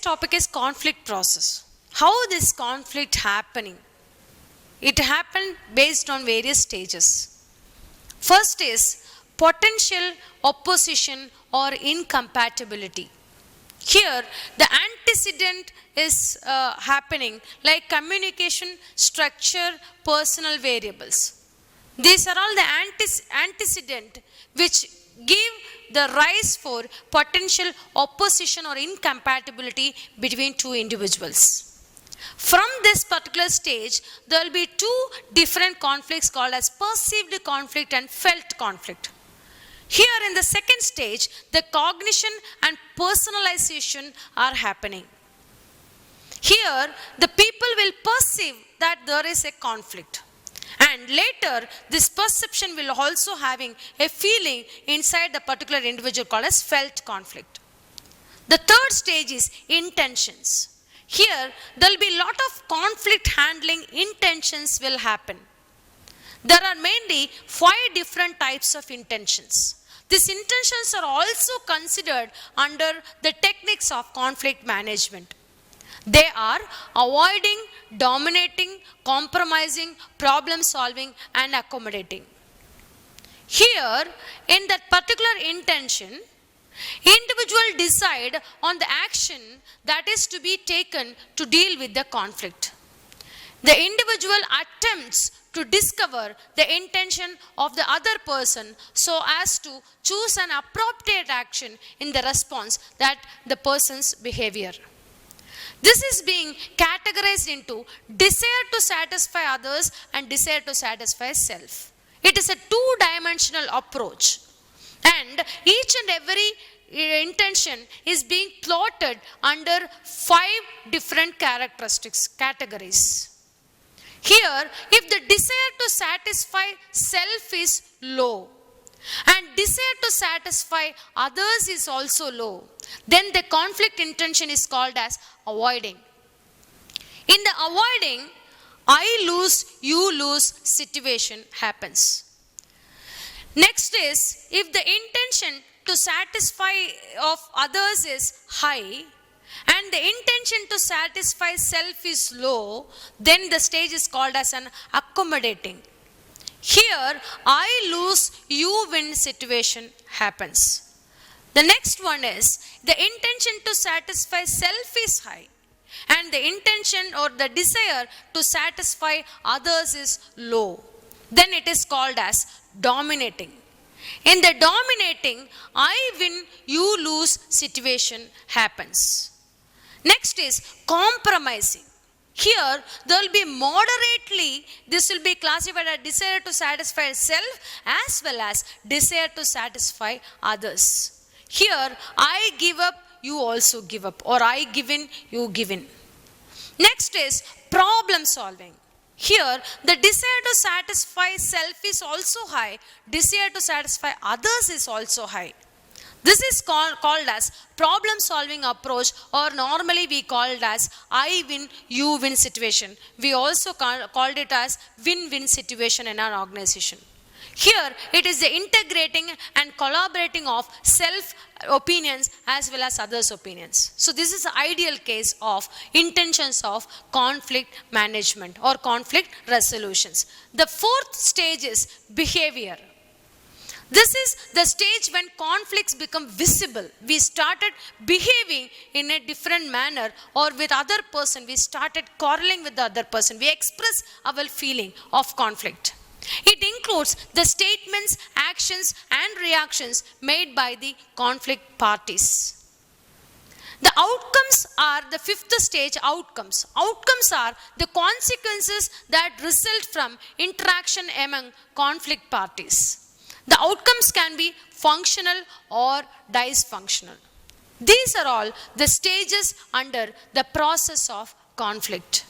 topic is conflict process. How this conflict happening? It happened based on various stages. First is potential opposition or incompatibility. Here, the antecedent is happening like communication, structure, personal variables. These are all the antecedent which give the rise for potential opposition or incompatibility between two individuals. From this particular stage, there will be two different conflicts called as perceived conflict and felt conflict. Here in the second stage, the cognition and personalization are happening. Here, the people will perceive that there is a conflict. And later, this perception will also having a feeling inside the particular individual called as felt conflict. The third stage is intentions. Here, there will be a lot of conflict handling intentions will happen. There are mainly 5 different types of intentions. These intentions are also considered under the techniques of conflict management. They are avoiding, dominating, compromising, problem solving, and accommodating. Here, in that particular intention, individual decide on the action that is to be taken to deal with the conflict. The individual attempts to discover the intention of the other person so as to choose an appropriate action in the response that the person's behavior. This is being categorized into desire to satisfy others and desire to satisfy self. It is a two-dimensional approach. And each and every intention is being plotted under 5 different categories. Here, if the desire to satisfy self is low and desire to satisfy others is also low, then the conflict intention is called as avoiding. In the avoiding, I lose, you lose situation happens. Next is, if the intention to satisfy of others is high and the intention to satisfy self is low, then the stage is called as an accommodating. Here, I lose, you win situation happens. The next one is, the intention to satisfy self is high and the intention or the desire to satisfy others is low. Then it is called as dominating. In the dominating, I win, you lose situation happens. Next is compromising. Here, there will be moderately, this will be classified as desire to satisfy self as well as desire to satisfy others. Here, I give up, you also give up, or I give in, you give in. Next is problem solving. Here, the desire to satisfy self is also high, desire to satisfy others is also high. This is called as problem solving approach, or normally we call it as I win, you win situation. We also called it as win-win situation in our organization. Here, it is the integrating and collaborating of self opinions as well as others' opinions. So this is the ideal case of intentions of conflict management or conflict resolutions. The fourth stage is behavior. This is the stage when conflicts become visible. We started behaving in a different manner, or with other person, we started quarreling with the other person. We express our feeling of conflict. It includes the statements, actions, and reactions made by the conflict parties. The outcomes are the fifth stage outcomes. Outcomes are the consequences that result from interaction among conflict parties. The outcomes can be functional or dysfunctional. These are all the stages under the process of conflict.